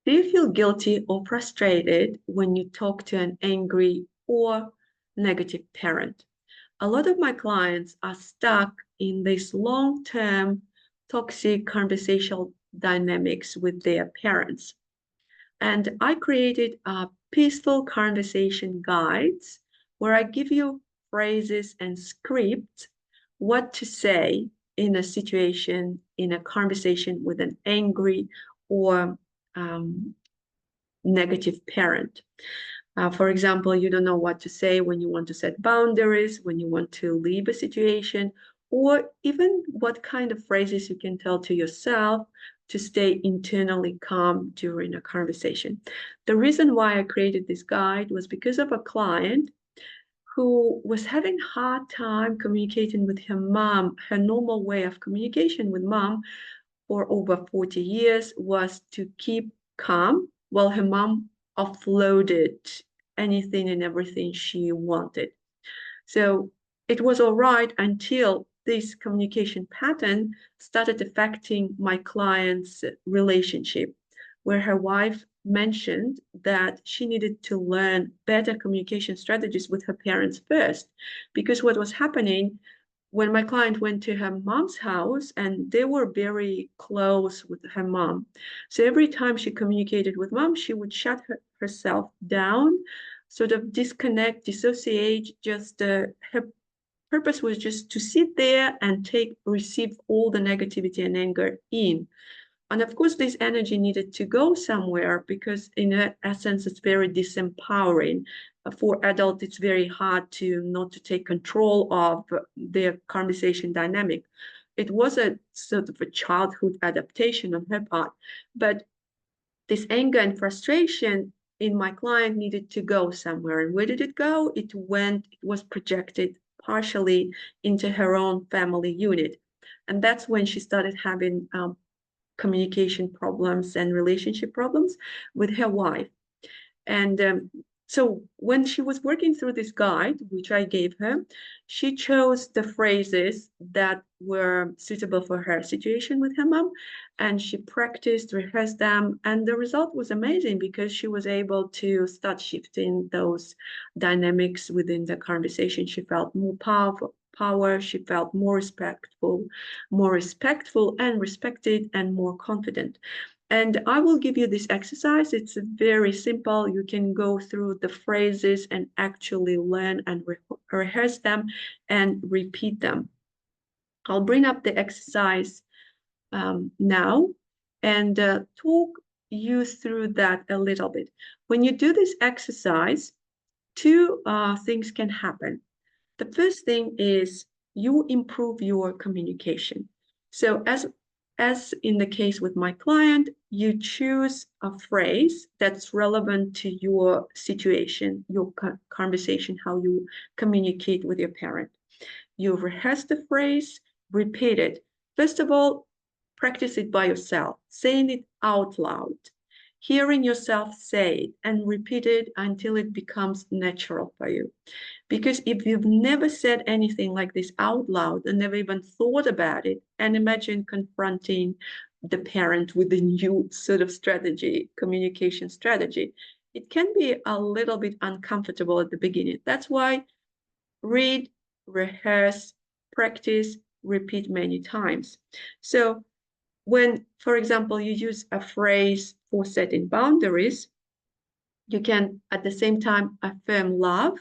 Do you feel guilty or frustrated when you talk to an angry or negative parent? A lot of my clients are stuck in this long-term toxic conversational dynamics with their parents. And I created a peaceful conversation guides where I give you phrases and scripts what to say in a situation, in a conversation with an angry or um, negative parent. For example, you don't know what to say when you want to set boundaries, when you want to leave a situation, or even what kind of phrases you can tell to yourself to stay internally calm during a conversation. The reason why I created this guide was because of a client who was having a hard time communicating with her mom. Her normal way of communication with mom for over 40 years was to keep calm while her mom offloaded anything and everything she wanted. So it was all right until this communication pattern started affecting my client's relationship, where her wife mentioned that she needed to learn better communication strategies with her parents first, because what was happening when my client went to her mom's house, and they were very close with her mom. So every time she communicated with mom, she would shut herself down, sort of disconnect, dissociate. Just her purpose was just to sit there and receive all the negativity and anger in. And of course, this energy needed to go somewhere because, in essence, it's very disempowering. For adults, it's very hard to not to take control of their conversation dynamic. It was a sort of a childhood adaptation on her part, but this anger and frustration in my client needed to go somewhere. And where did it go? It was projected partially into her own family unit. And that's when she started having communication problems and relationship problems with her wife. And so when she was working through this guide, which I gave her, she chose the phrases that were suitable for her situation with her mom, and she practiced, rehearsed them, and the result was amazing because she was able to start shifting those dynamics within the conversation. She felt more power, she felt more respectful and respected and more confident. And I will give you this exercise. It's very simple. You can go through the phrases and actually learn and rehearse them and repeat them. I'll bring up the exercise now and talk you through that a little bit. When you do this exercise, two things can happen. The first thing is you improve your communication. So as in the case with my client, you choose a phrase that's relevant to your situation, your conversation, how you communicate with your parent. You rehearse the phrase, repeat it. First of all, practice it by yourself, saying it out loud, hearing yourself say it, and repeat it until it becomes natural for you. Because if you've never said anything like this out loud and never even thought about it, and imagine confronting the parent with a new sort of strategy, communication strategy, it can be a little bit uncomfortable at the beginning. That's why read, rehearse, practice, repeat many times. So when, for example, you use a phrase for setting boundaries, you can at the same time affirm love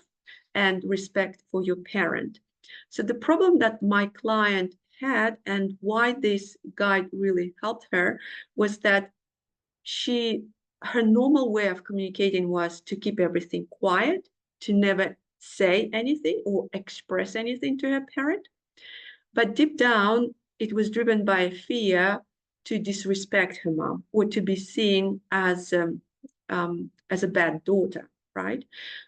and respect for your parent. So the problem that my client had and why this guide really helped her was that her normal way of communicating was to keep everything quiet, to never say anything or express anything to her parent. But deep down, it was driven by fear to disrespect her mom or to be seen as a bad daughter, right?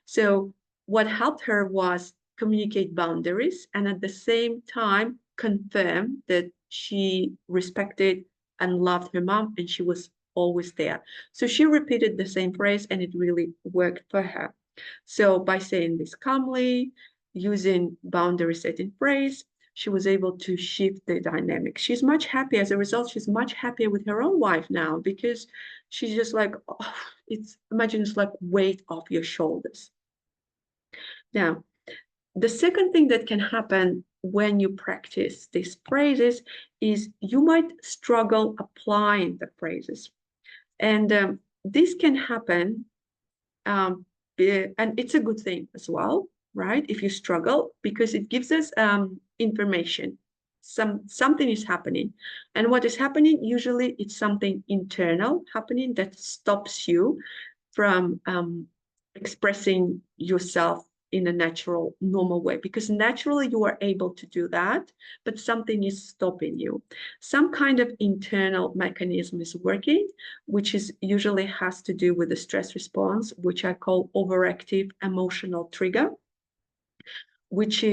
So what helped her was communicate boundaries and at the same time confirm that she respected and loved her mom and she was always there. So she repeated the same phrase and it really worked for her. So by saying this calmly, using boundary setting phrase, she was able to shift the dynamic. She's much happier. As a result, she's much happier with her own wife now, because she's just like, oh, imagine it's like weight off your shoulders. Now, the second thing that can happen when you practice these phrases is you might struggle applying the phrases. And this can happen, and it's a good thing as well, right? If you struggle, because it gives us information. Something is happening. And what is happening, usually it's something internal happening that stops you from expressing yourself in a natural, normal way, because naturally you are able to do that, but something is stopping you. Some kind of internal mechanism is working, which is usually has to do with the stress response, which I call overactive emotional trigger, which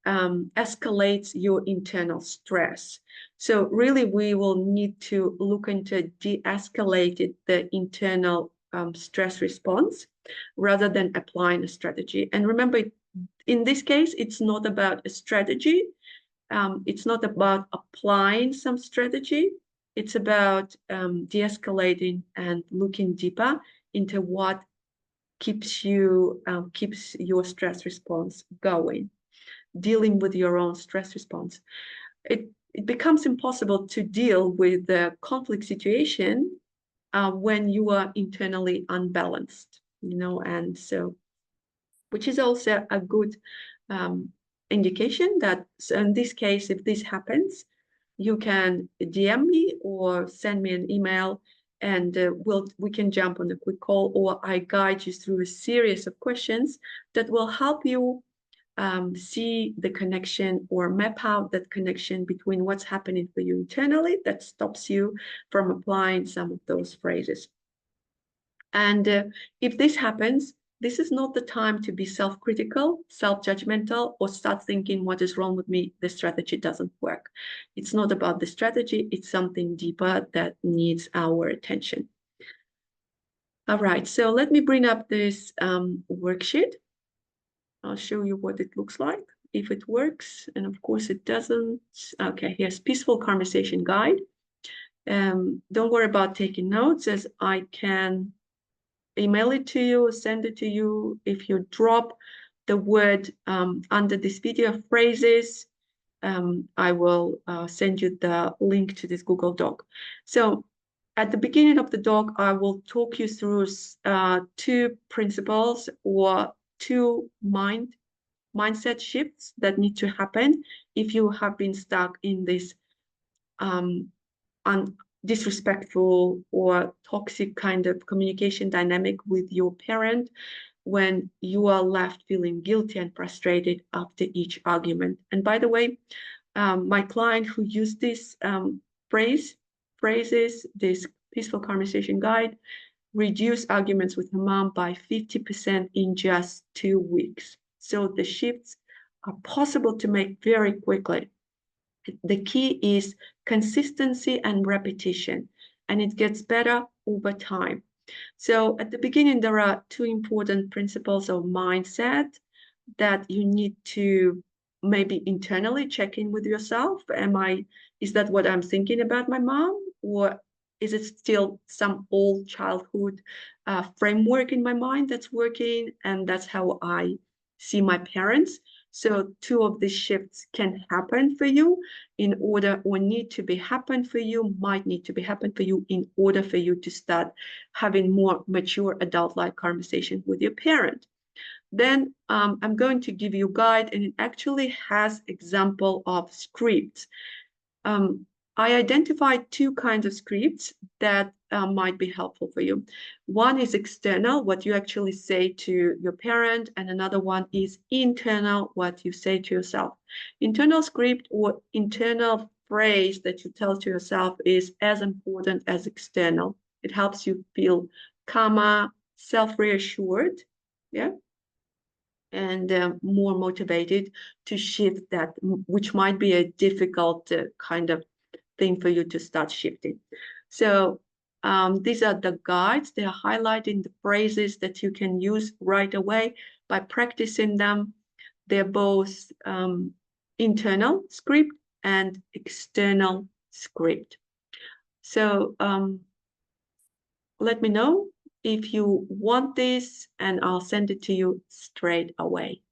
escalates your internal stress. So really, we will need to look into de-escalating the internal stress response rather than applying a strategy. And remember, in this case, it's not about a strategy. It's not about applying some strategy. It's about de-escalating and looking deeper into what keeps your stress response going, dealing with your own stress response. It becomes impossible to deal with the conflict situation when you are internally unbalanced, and so, which is also a good indication that, so in this case, if this happens, you can DM me or send me an email, and we can jump on a quick call, or I guide you through a series of questions that will help you see the connection or map out that connection between what's happening for you internally that stops you from applying some of those phrases. And if this happens, this is not the time to be self-critical, self-judgmental, or start thinking, what is wrong with me? The strategy doesn't work. It's not about the strategy. It's something deeper that needs our attention. All right, so let me bring up this worksheet. I'll show you what it looks like, if it works. And of course it doesn't. Okay, here's Peaceful Conversation Guide. Don't worry about taking notes, as I can email it to you, send it to you. If you drop the word under this video, phrases, I will send you the link to this Google Doc. So at the beginning of the doc, I will talk you through two principles or two mindset shifts that need to happen if you have been stuck in this disrespectful or toxic kind of communication dynamic with your parent, when you are left feeling guilty and frustrated after each argument. And by the way, my client who used this phrases, this Peaceful Conversation Guide, reduced arguments with her mom by 50% in just 2 weeks. So the shifts are possible to make very quickly. The key is consistency and repetition, and it gets better over time. So at the beginning, there are two important principles of mindset that you need to maybe internally check in with yourself. Is that what I'm thinking about my mom? Or is it still some old childhood framework in my mind that's working, and that's how I see my parents? So two of these shifts can happen for you in order, or need to be happen for you, might need to be happen for you in order for you to start having more mature adult-like conversation with your parent. Then I'm going to give you a guide, and it actually has example of scripts. I identified two kinds of scripts that might be helpful for you. One is external, what you actually say to your parent, and another one is internal, what you say to yourself. Internal script or internal phrase that you tell to yourself is as important as external. It helps you feel calmer, self-reassured, yeah, and more motivated to shift that, which might be a difficult kind of thing for you to start shifting. So these are the guides. They are highlighting the phrases that you can use right away by practicing them. They're both internal script and external script. So let me know if you want this, and I'll send it to you straight away.